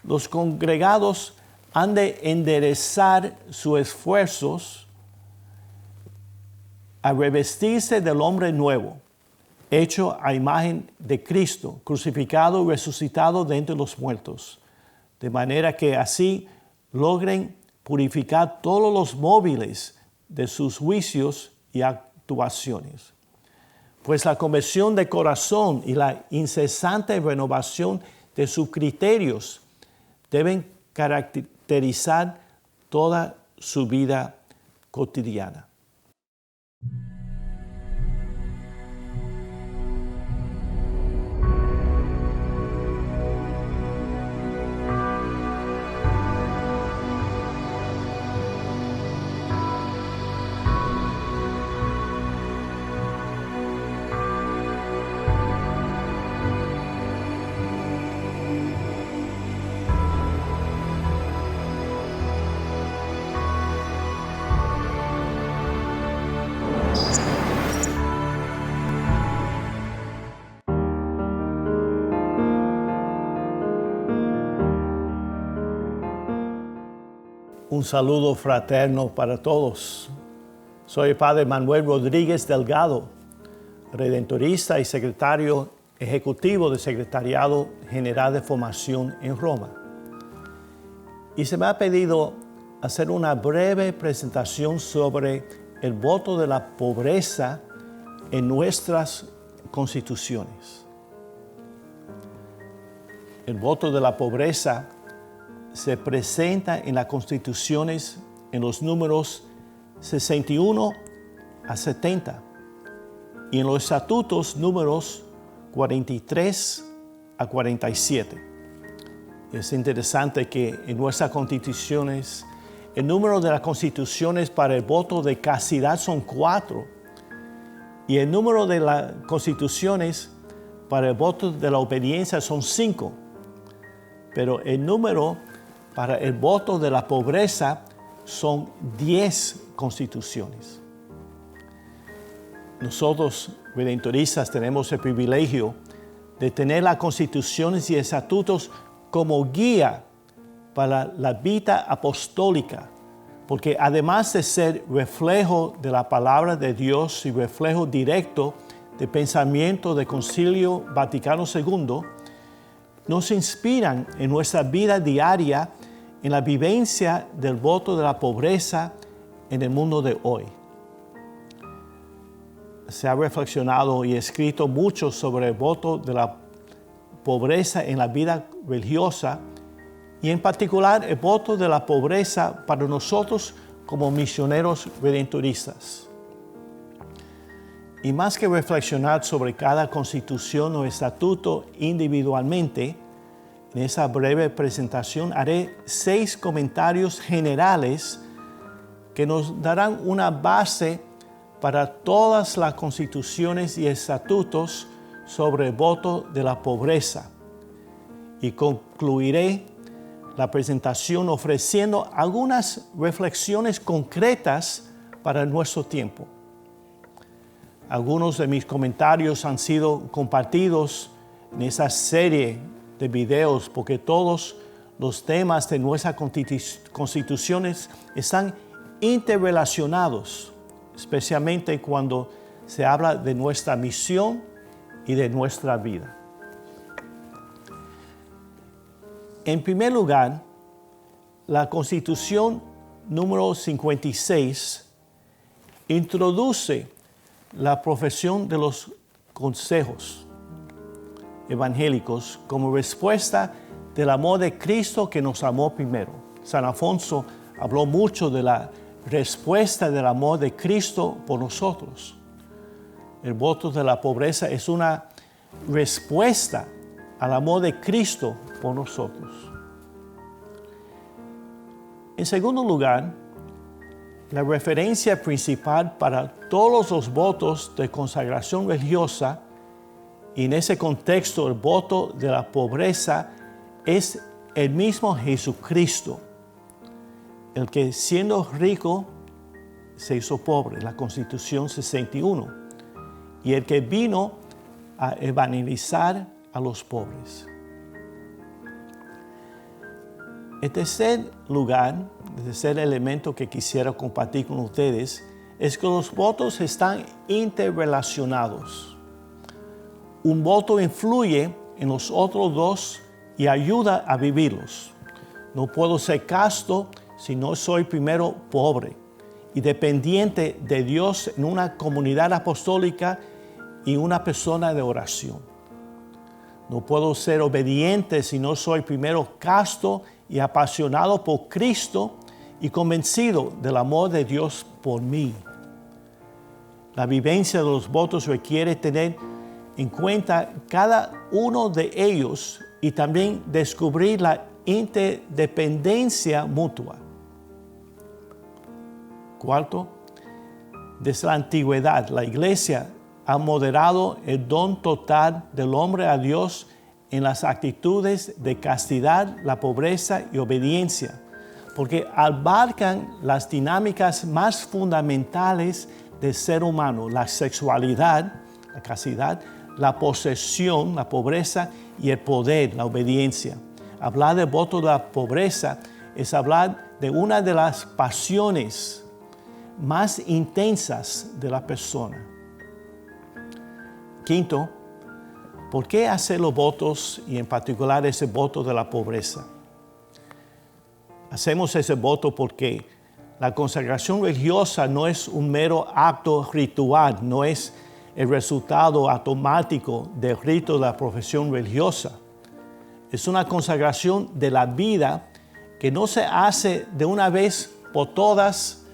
los congregados han de enderezar sus esfuerzos a revestirse del hombre nuevo, hecho a imagen de Cristo, crucificado y resucitado de entre los muertos, de manera que así logren purificar todos los móviles de sus juicios y actuaciones. Pues la conversión de corazón y la incesante renovación de sus criterios deben caracterizar toda su vida cotidiana. Un saludo fraterno para todos. Soy el Padre Manuel Rodríguez Delgado, redentorista y secretario ejecutivo del Secretariado General de Formación en Roma. Y se me ha pedido hacer una breve presentación sobre el voto de la pobreza en nuestras constituciones. El voto de la pobreza se presenta en las constituciones en los números 61 a 70 y en los estatutos números 43 a 47. Es interesante que en nuestras constituciones el número de las constituciones para el voto de castidad son 4 y el número de las constituciones para el voto de la obediencia son 5. Pero el número para el voto de la pobreza son 10 constituciones. Nosotros, redentoristas, tenemos el privilegio de tener las constituciones y estatutos como guía para la vida apostólica, porque además de ser reflejo de la palabra de Dios y reflejo directo del pensamiento del Concilio Vaticano II, nos inspiran en nuestra vida diaria en la vivencia del voto de la pobreza en el mundo de hoy. Se ha reflexionado y escrito mucho sobre el voto de la pobreza en la vida religiosa y en particular el voto de la pobreza para nosotros como misioneros redentoristas. Y más que reflexionar sobre cada constitución o estatuto individualmente, en esa breve presentación haré 6 comentarios generales que nos darán una base para todas las constituciones y estatutos sobre el voto de la pobreza. Y concluiré la presentación ofreciendo algunas reflexiones concretas para nuestro tiempo. Algunos de mis comentarios han sido compartidos en esa serie de videos porque todos los temas de nuestras constituciones están interrelacionados, especialmente cuando se habla de nuestra misión y de nuestra vida. En primer lugar, la Constitución número 56 introduce la profesión de los consejos evangélicos como respuesta del amor de Cristo que nos amó primero. San Alfonso habló mucho de la respuesta del amor de Cristo por nosotros. El voto de la pobreza es una respuesta al amor de Cristo por nosotros. En segundo lugar, la referencia principal para todos los votos de consagración religiosa, y en ese contexto el voto de la pobreza, es el mismo Jesucristo, el que siendo rico se hizo pobre, la Constitución 61, y el que vino a evangelizar a los pobres. El tercer lugar, el tercer elemento que quisiera compartir con ustedes es que los votos están interrelacionados. Un voto influye en los otros dos y ayuda a vivirlos. No puedo ser casto si no soy primero pobre y dependiente de Dios en una comunidad apostólica y una persona de oración. No puedo ser obediente si no soy primero casto y apasionado por Cristo y convencido del amor de Dios por mí. La vivencia de los votos requiere tener en cuenta cada uno de ellos y también descubrir la interdependencia mutua. Cuarto, desde la antigüedad, la Iglesia ha moderado el don total del hombre a Dios en las actitudes de castidad, la pobreza y obediencia, porque abarcan las dinámicas más fundamentales del ser humano, la sexualidad, la castidad, la posesión, la pobreza y el poder, la obediencia. Hablar del voto de la pobreza es hablar de una de las pasiones más intensas de la persona. Quinto, ¿por qué hacer los votos y en particular ese voto de la pobreza? Hacemos ese voto porque la consagración religiosa no es un mero acto ritual, no es el resultado automático del rito de la profesión religiosa. Es una consagración de la vida que no se hace de una vez por todas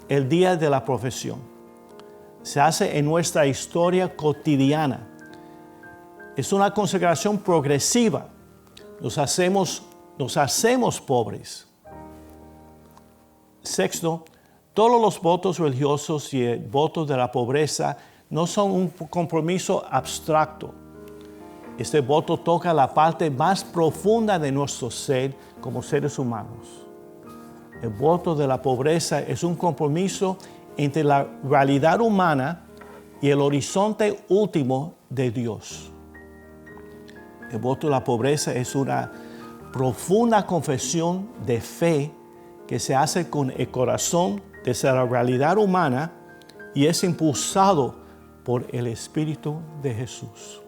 el día de la profesión. Se hace en nuestra historia cotidiana. Es una consagración progresiva. Nos hacemos pobres. Sexto, todos los votos religiosos y el voto de la pobreza no son un compromiso abstracto. Este voto toca la parte más profunda de nuestro ser como seres humanos. El voto de la pobreza es un compromiso entre la realidad humana y el horizonte último de Dios. El voto de la pobreza es una profunda confesión de fe que se hace con el corazón desde la realidad humana y es impulsado por el Espíritu de Jesús.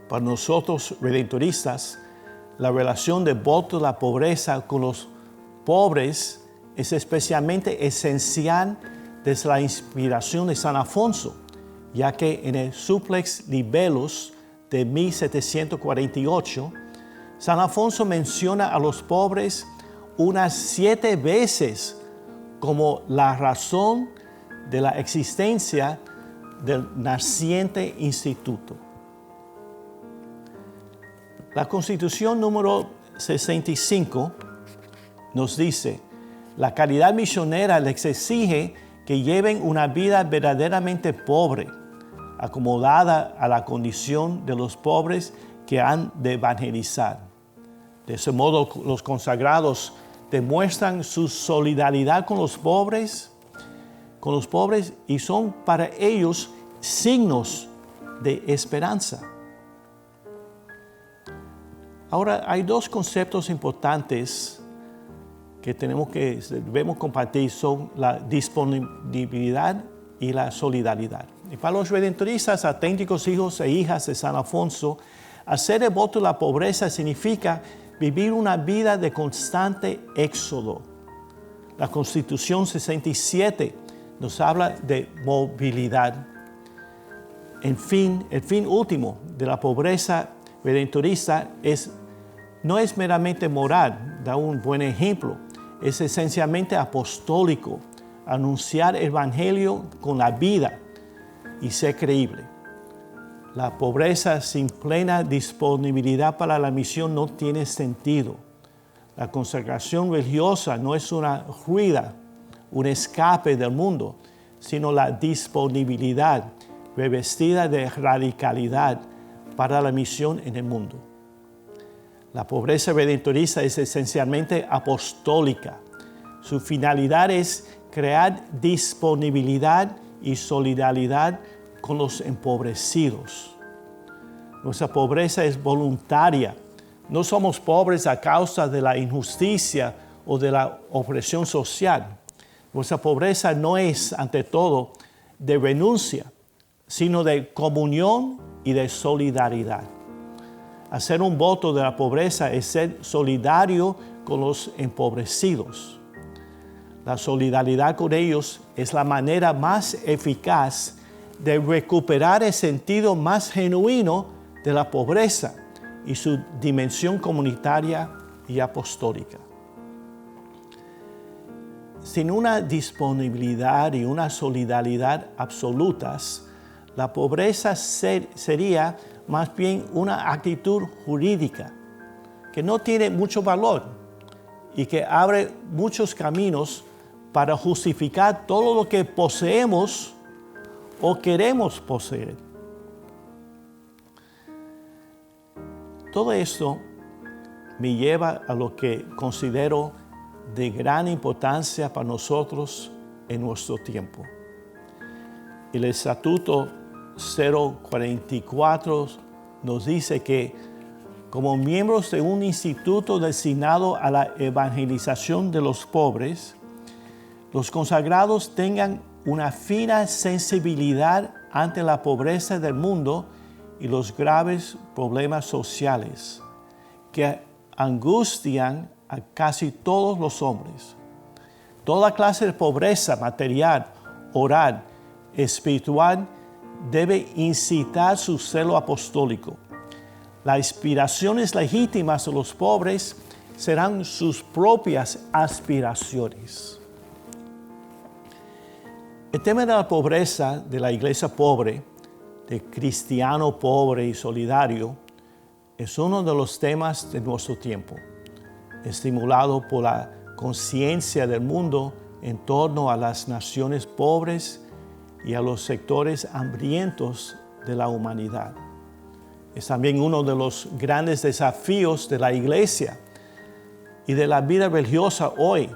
Para nosotros redentoristas, la relación del voto de la pobreza con los pobres es especialmente esencial desde la inspiración de San Alfonso, ya que en el Supplex Libellus de 1748, San Alfonso menciona a los pobres unas 7 veces como la razón de la existencia del naciente instituto. La Constitución número 65 nos dice: la caridad misionera les exige que lleven una vida verdaderamente pobre, acomodada a la condición de los pobres que han de evangelizar. De ese modo, los consagrados demuestran su solidaridad con los pobres y son para ellos signos de esperanza. Ahora, hay 2 conceptos importantes que debemos compartir: son la disponibilidad y la solidaridad. Y para los redentoristas, auténticos hijos e hijas de San Alfonso, hacer el voto de la pobreza significa vivir una vida de constante éxodo. La Constitución 67 nos habla de movilidad. El fin último de la pobreza redentorista no es meramente moral, da un buen ejemplo, es esencialmente apostólico, anunciar el evangelio con la vida y ser creíble. La pobreza sin plena disponibilidad para la misión no tiene sentido. La consagración religiosa no es una huida, un escape del mundo, sino la disponibilidad revestida de radicalidad para la misión en el mundo. La pobreza redentorista es esencialmente apostólica. Su finalidad es crear disponibilidad y solidaridad con los empobrecidos. Nuestra pobreza es voluntaria, No somos pobres a causa de la injusticia o de la opresión social. Nuestra pobreza no es, ante todo, de renuncia, sino de comunión y de solidaridad. Hacer un voto de la pobreza es ser solidario con los empobrecidos. La solidaridad con ellos es la manera más eficaz de recuperar el sentido más genuino de la pobreza y su dimensión comunitaria y apostólica. Sin una disponibilidad y una solidaridad absolutas, la pobreza sería más bien una actitud jurídica que no tiene mucho valor y que abre muchos caminos para justificar todo lo que poseemos o queremos poseer. Todo esto me lleva a lo que considero de gran importancia para nosotros en nuestro tiempo. El Estatuto 044 nos dice que como miembros de un instituto destinado a la evangelización de los pobres, los consagrados tengan una fina sensibilidad ante la pobreza del mundo y los graves problemas sociales que angustian a casi todos los hombres. Toda clase de pobreza material, oral, espiritual debe incitar su celo apostólico. Las aspiraciones legítimas de los pobres serán sus propias aspiraciones. El tema de la pobreza de la iglesia pobre, de cristiano pobre y solidario, es uno de los temas de nuestro tiempo, estimulado por la conciencia del mundo en torno a las naciones pobres y a los sectores hambrientos de la humanidad. Es también uno de los grandes desafíos de la iglesia y de la vida religiosa hoy,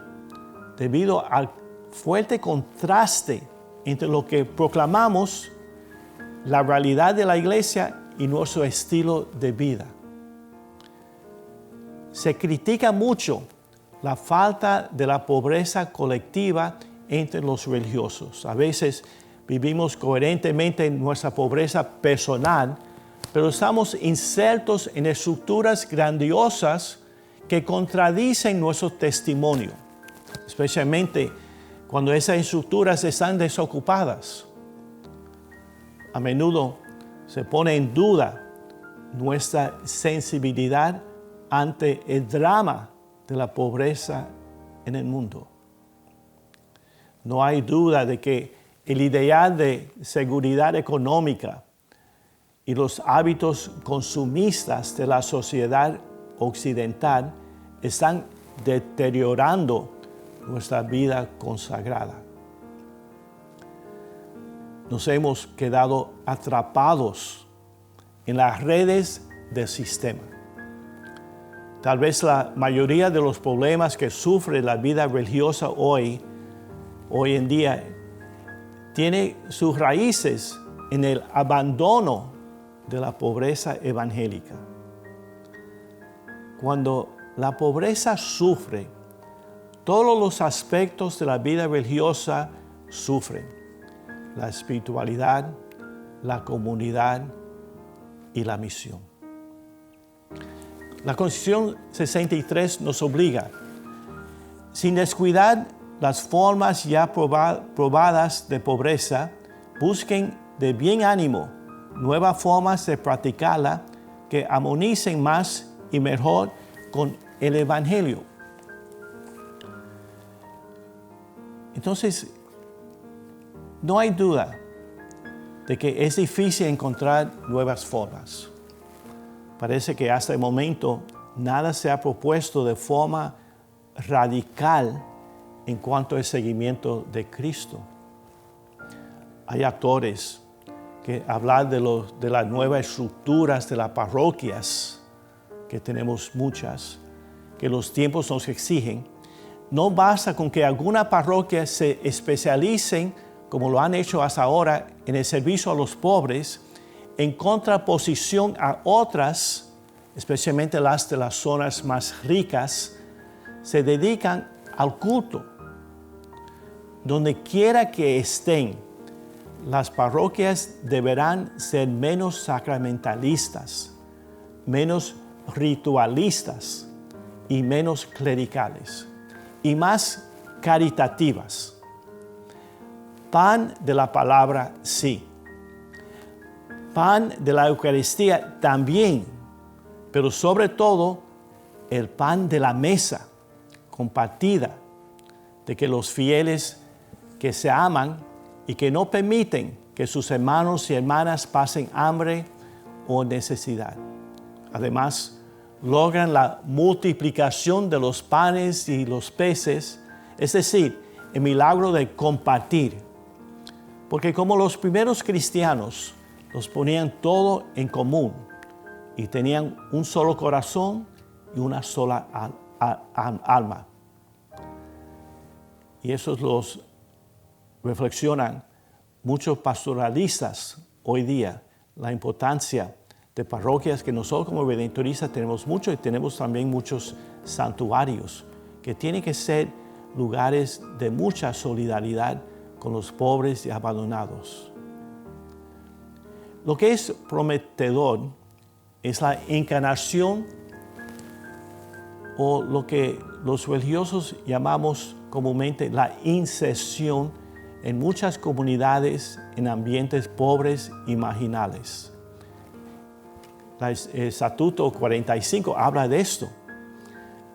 debido al fuerte contraste entre lo que proclamamos, la realidad de la iglesia y nuestro estilo de vida. Se critica mucho la falta de la pobreza colectiva entre los religiosos. A veces vivimos coherentemente en nuestra pobreza personal, pero estamos insertos en estructuras grandiosas que contradicen nuestro testimonio, especialmente cuando esas estructuras están desocupadas. A menudo se pone en duda nuestra sensibilidad ante el drama de la pobreza en el mundo. No hay duda de que el ideal de seguridad económica y los hábitos consumistas de la sociedad occidental están deteriorando nuestra vida consagrada. Nos hemos quedado atrapados en las redes del sistema. Tal vez la mayoría de los problemas que sufre la vida religiosa hoy en día tiene sus raíces en el abandono de la pobreza evangélica. Cuando la pobreza sufre, todos los aspectos de la vida religiosa sufren: la espiritualidad, la comunidad y la misión. La Constitución 63 nos obliga, sin descuidar las formas ya probadas de pobreza, busquen de bien ánimo nuevas formas de practicarla que armonicen más y mejor con el Evangelio. Entonces, no hay duda de que es difícil encontrar nuevas formas. Parece que hasta el momento nada se ha propuesto de forma radical en cuanto al seguimiento de Cristo. Hay actores que hablan de las nuevas estructuras de las parroquias, que tenemos muchas, que los tiempos nos exigen. No basta con que algunas parroquias se especialicen, como lo han hecho hasta ahora, en el servicio a los pobres, en contraposición a otras especialmente las de las zonas más ricas, se dedican al culto. Donde quiera que estén, las parroquias deberán ser menos sacramentalistas, menos ritualistas y menos clericales, y más caritativas. Pan de la palabra, sí. Pan de la Eucaristía también, pero sobre todo el pan de la mesa compartida, de que los fieles que se aman y que no permiten que sus hermanos y hermanas pasen hambre o necesidad. Además, logran la multiplicación de los panes y los peces, es decir, el milagro de compartir. Porque como los primeros cristianos los ponían todo en común y tenían un solo corazón y una sola alma. Y esos los reflexionan muchos pastoralistas hoy día, la importancia de parroquias que nosotros como redentoristas tenemos mucho, y tenemos también muchos santuarios que tienen que ser lugares de mucha solidaridad con los pobres y abandonados. Lo que es prometedor es la encarnación, o lo que los religiosos llamamos comúnmente la inserción en muchas comunidades en ambientes pobres y marginales. El Estatuto 45 habla de esto,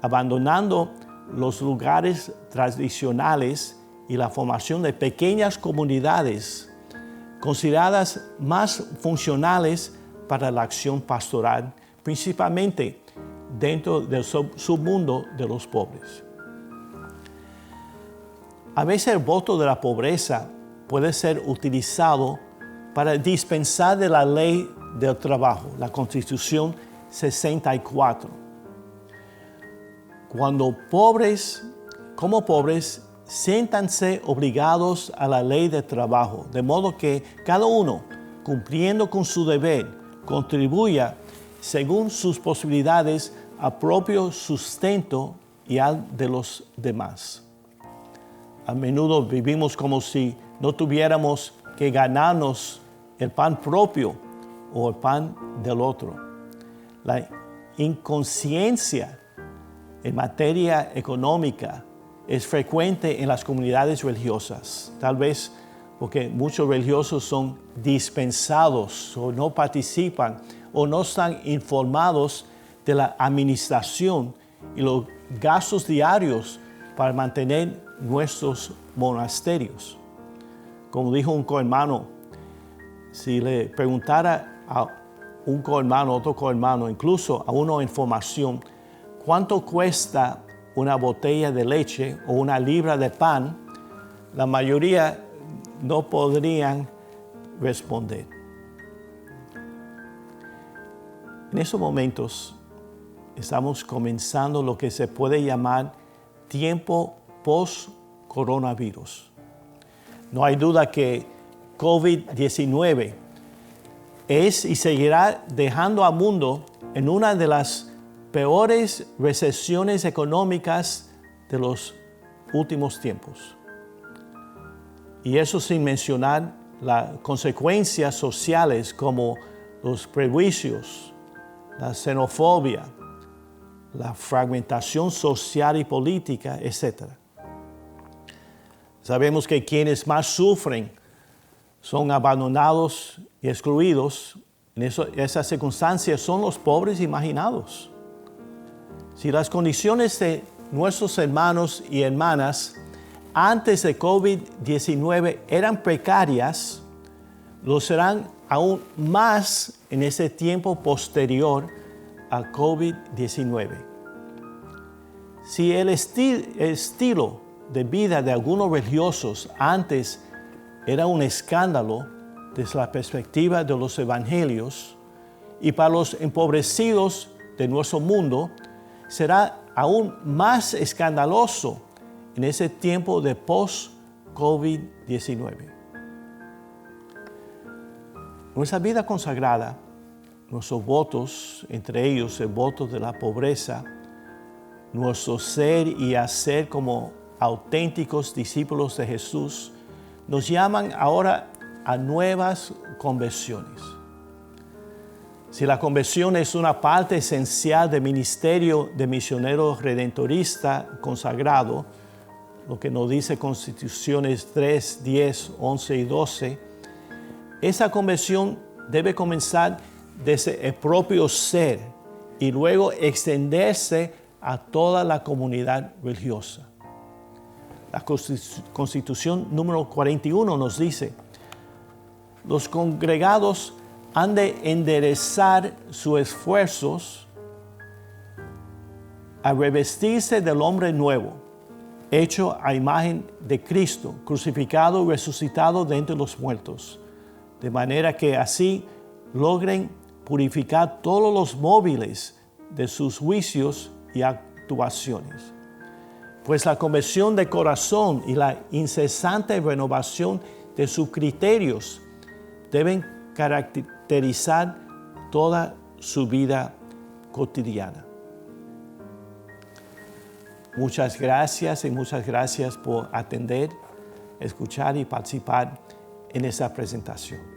abandonando los lugares tradicionales y la formación de pequeñas comunidades consideradas más funcionales para la acción pastoral, principalmente dentro del submundo de los pobres. A veces el voto de la pobreza puede ser utilizado para dispensar de la ley del trabajo, la Constitución 64. Como pobres, siéntanse obligados a la ley del trabajo, de modo que cada uno, cumpliendo con su deber, contribuya según sus posibilidades a propio sustento y al de los demás. A menudo vivimos como si no tuviéramos que ganarnos el pan propio o el pan del otro. La inconsciencia en materia económica es frecuente en las comunidades religiosas, tal vez porque muchos religiosos son dispensados o no participan o no están informados de la administración y los gastos diarios para mantener nuestros monasterios. Como dijo un cohermano, si le preguntara a un cohermano, otro cohermano, incluso a uno en formación, ¿cuánto cuesta una botella de leche o una libra de pan?, la mayoría no podrían responder. En esos momentos estamos comenzando lo que se puede llamar tiempo post-coronavirus. No hay duda que COVID-19 es y seguirá dejando al mundo en una de las peores recesiones económicas de los últimos tiempos. Y eso sin mencionar las consecuencias sociales como los prejuicios, la xenofobia, la fragmentación social y política, etc. Sabemos que quienes más sufren son abandonados y excluidos. En esas circunstancias son los pobres y marginados. Si las condiciones de nuestros hermanos y hermanas antes de COVID-19 eran precarias, lo serán aún más en ese tiempo posterior a COVID-19. Si el estilo de vida de algunos religiosos antes era un escándalo desde la perspectiva de los evangelios, y para los empobrecidos de nuestro mundo será aún más escandaloso en ese tiempo de post-COVID-19. Nuestra vida consagrada nuestros votos, entre ellos el voto de la pobreza, nuestro ser y hacer como auténticos discípulos de Jesús, nos llaman ahora a nuevas conversiones. Si la conversión es una parte esencial del ministerio de misionero redentorista consagrado, lo que nos dice Constituciones 3, 10, 11 y 12, esa conversión debe comenzar desde el propio ser y luego extenderse a toda la comunidad religiosa. La Constitución número 41 nos dice: los congregados han de enderezar sus esfuerzos a revestirse del hombre nuevo, hecho a imagen de Cristo, crucificado y resucitado de entre los muertos, de manera que así logren purificar todos los móviles de sus juicios y actuaciones. Pues la conversión de corazón y la incesante renovación de sus criterios deben caracterizar toda su vida cotidiana. Muchas gracias por atender, escuchar y participar en esta presentación.